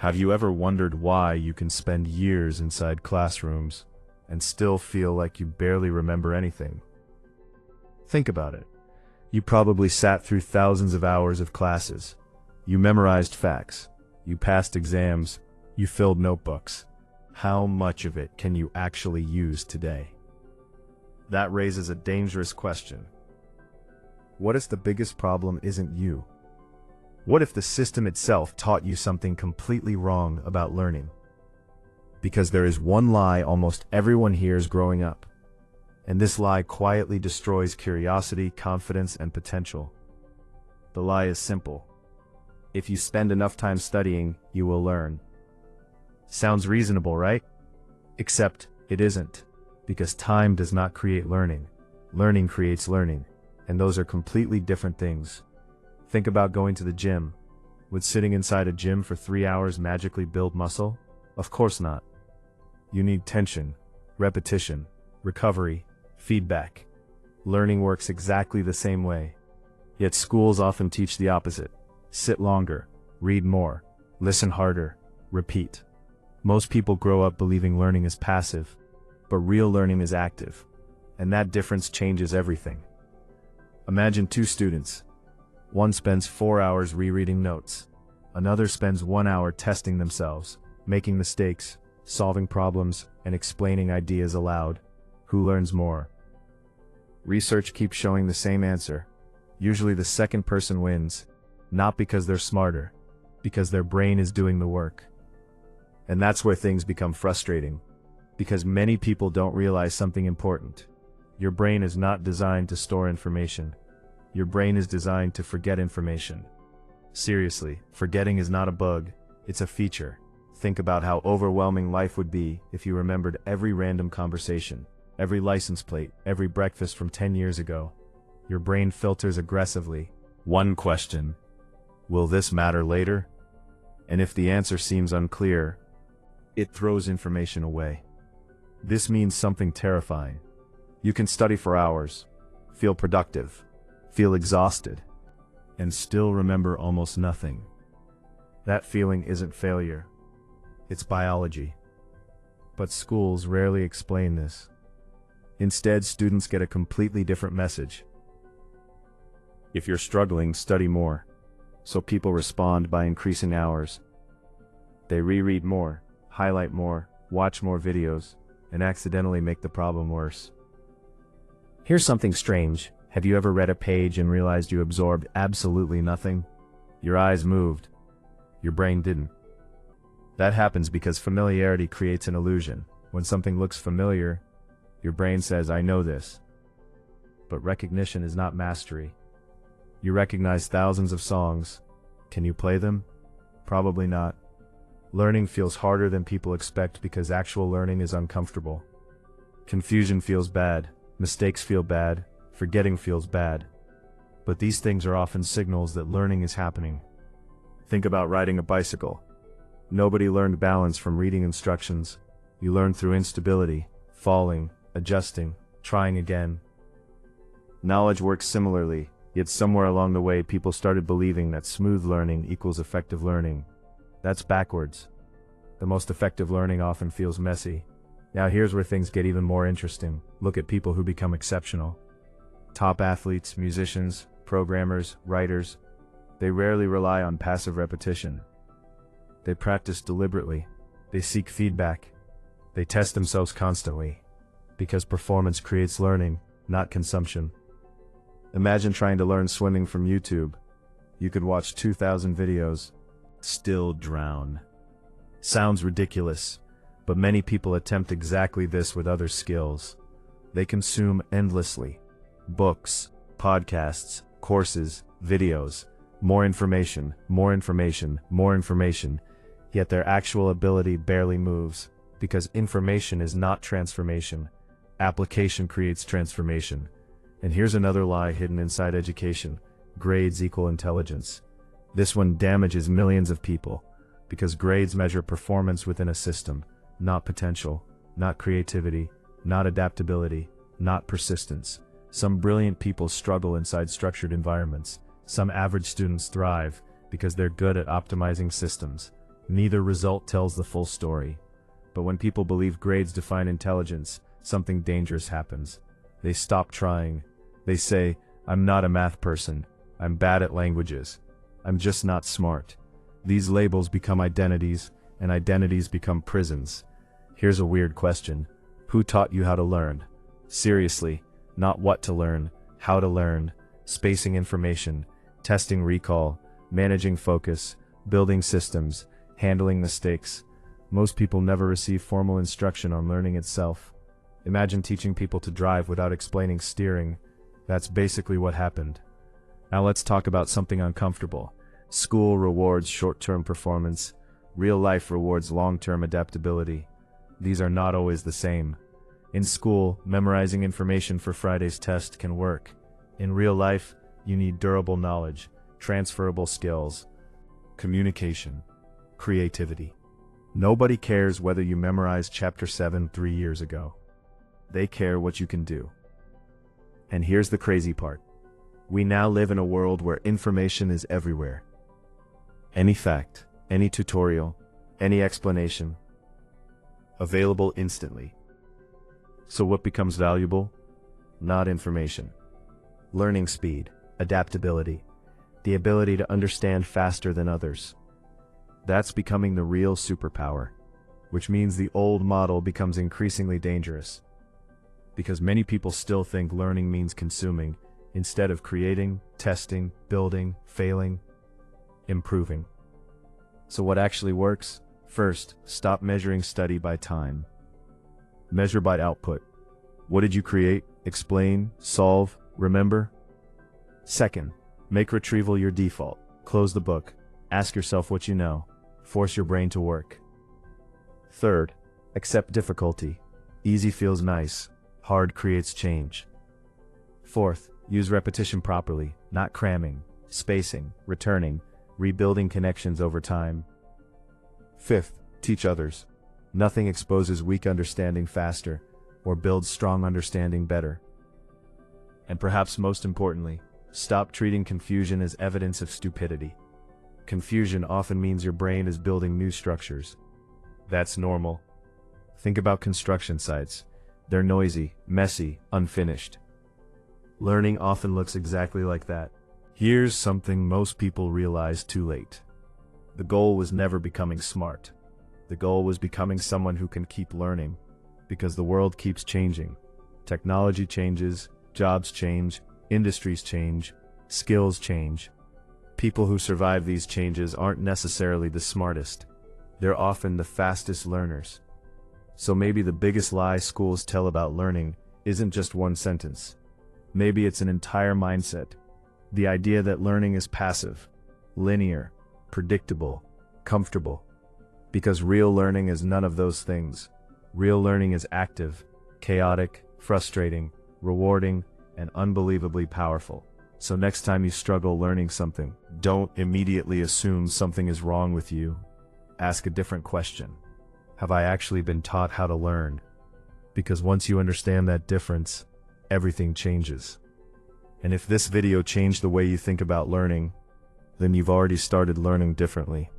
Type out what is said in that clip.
Have you ever wondered why you can spend years inside classrooms and still feel like you barely remember anything? Think about it. You probably sat through thousands of hours of classes. You memorized facts. You passed exams. You filled notebooks. How much of it can you actually use today? That raises a dangerous question. What if the biggest problem isn't you? What if the system itself taught you something completely wrong about learning? Because there is one lie almost everyone hears growing up, and this lie quietly destroys curiosity, confidence, and potential. The lie is simple. If you spend enough time studying, you will learn. Sounds reasonable, right? Except it isn't, because time does not create learning. Learning creates learning, and those are completely different things. Think about going to the gym. Would sitting inside a gym for 3 hours magically build muscle? Of course not. You need tension, repetition, recovery, feedback. Learning works exactly the same way. Yet schools often teach the opposite. Sit longer, read more, listen harder, repeat. Most people grow up believing learning is passive, but real learning is active. And that difference changes everything. Imagine two students. One spends 4 hours rereading notes. Another spends 1 hour testing themselves, making mistakes, solving problems, and explaining ideas aloud. Who learns more? Research keeps showing the same answer. Usually the second person wins, not because they're smarter, because their brain is doing the work. And that's where things become frustrating, because many people don't realize something important. Your brain is not designed to store information. Your brain is designed to forget information. Seriously, forgetting is not a bug, it's a feature. Think about how overwhelming life would be if you remembered every random conversation, every license plate, every breakfast from 10 years ago. Your brain filters aggressively. One question: will this matter later? And if the answer seems unclear, it throws information away. This means something terrifying. You can study for hours, feel productive, feel exhausted, and still remember almost nothing. That feeling isn't failure. It's biology. But schools rarely explain this. Instead, students get a completely different message. If you're struggling, study more. So people respond by increasing hours. They reread more, highlight more, watch more videos, and accidentally make the problem worse. Here's something strange. Have you ever read a page and realized you absorbed absolutely nothing? Your eyes moved. Your brain didn't. That happens because familiarity creates an illusion. When something looks familiar, your brain says, "I know this." But recognition is not mastery. You recognize thousands of songs. Can you play them? Probably not. Learning feels harder than people expect because actual learning is uncomfortable. Confusion feels bad. Mistakes feel bad. Forgetting feels bad. But these things are often signals that learning is happening. Think about riding a bicycle. Nobody learned balance from reading instructions. You learned through instability, falling, adjusting, trying again. Knowledge works similarly, yet somewhere along the way people started believing that smooth learning equals effective learning. That's backwards. The most effective learning often feels messy. Now here's where things get even more interesting. Look at people who become exceptional. Top athletes, musicians, programmers, writers. They rarely rely on passive repetition. They practice deliberately. They seek feedback. They test themselves constantly. Because performance creates learning, not consumption. Imagine trying to learn swimming from YouTube. You could watch 2,000 videos, still drown. Sounds ridiculous, but many people attempt exactly this with other skills. They consume endlessly. Books, podcasts, courses, videos, more information, more information, more information, yet their actual ability barely moves, because information is not transformation. Application creates transformation. And here's another lie hidden inside education: grades equal intelligence. This one damages millions of people, because grades measure performance within a system, not potential, not creativity, not adaptability, not persistence. Some brilliant people struggle inside structured environments. Some average students thrive because they're good at optimizing systems. Neither result tells the full story. But when people believe grades define intelligence, something dangerous happens. They stop trying. They say, "I'm not a math person. I'm bad at languages. I'm just not smart." These labels become identities, and identities become prisons. Here's a weird question. Who taught you how to learn? Seriously, not what to learn, how to learn, spacing information, testing recall, managing focus, building systems, handling mistakes. Most people never receive formal instruction on learning itself. Imagine teaching people to drive without explaining steering. That's basically what happened. Now let's talk about something uncomfortable. School rewards short-term performance. Real life rewards long-term adaptability. These are not always the same. In school, memorizing information for Friday's test can work. In real life, you need durable knowledge, transferable skills, communication, creativity. Nobody cares whether you memorized Chapter 7 3 years ago. They care what you can do. And here's the crazy part. We now live in a world where information is everywhere. Any fact, any tutorial, any explanation, available instantly. So what becomes valuable? Not information. Learning speed, adaptability, the ability to understand faster than others. That's becoming the real superpower, which means the old model becomes increasingly dangerous. Because many people still think learning means consuming, instead of creating, testing, building, failing, improving. So what actually works? First, stop measuring study by time. Measure by output. What did you create, explain, solve, remember? Second, make retrieval your default. Close the book. Ask yourself what you know. Force your brain to work. Third, accept difficulty. Easy feels nice. Hard creates change. Fourth, use repetition properly, not cramming, spacing, returning, rebuilding connections over time. Fifth, teach others. Nothing exposes weak understanding faster or builds strong understanding better. And perhaps most importantly, stop treating confusion as evidence of stupidity. Confusion often means your brain is building new structures. That's normal. Think about construction sites. They're noisy, messy, unfinished. Learning often looks exactly like that. Here's something most people realize too late. The goal was never becoming smart. The goal was becoming someone who can keep learning, because the world keeps changing. Technology changes, jobs change, industries change, skills change. People who survive these changes aren't necessarily the smartest. They're often the fastest learners. So maybe the biggest lie schools tell about learning isn't just one sentence. Maybe it's an entire mindset. The idea that learning is passive, linear, predictable, comfortable. Because real learning is none of those things. Real learning is active, chaotic, frustrating, rewarding, and unbelievably powerful. So next time you struggle learning something, don't immediately assume something is wrong with you. Ask a different question. Have I actually been taught how to learn? Because once you understand that difference, everything changes. And if this video changed the way you think about learning, then you've already started learning differently.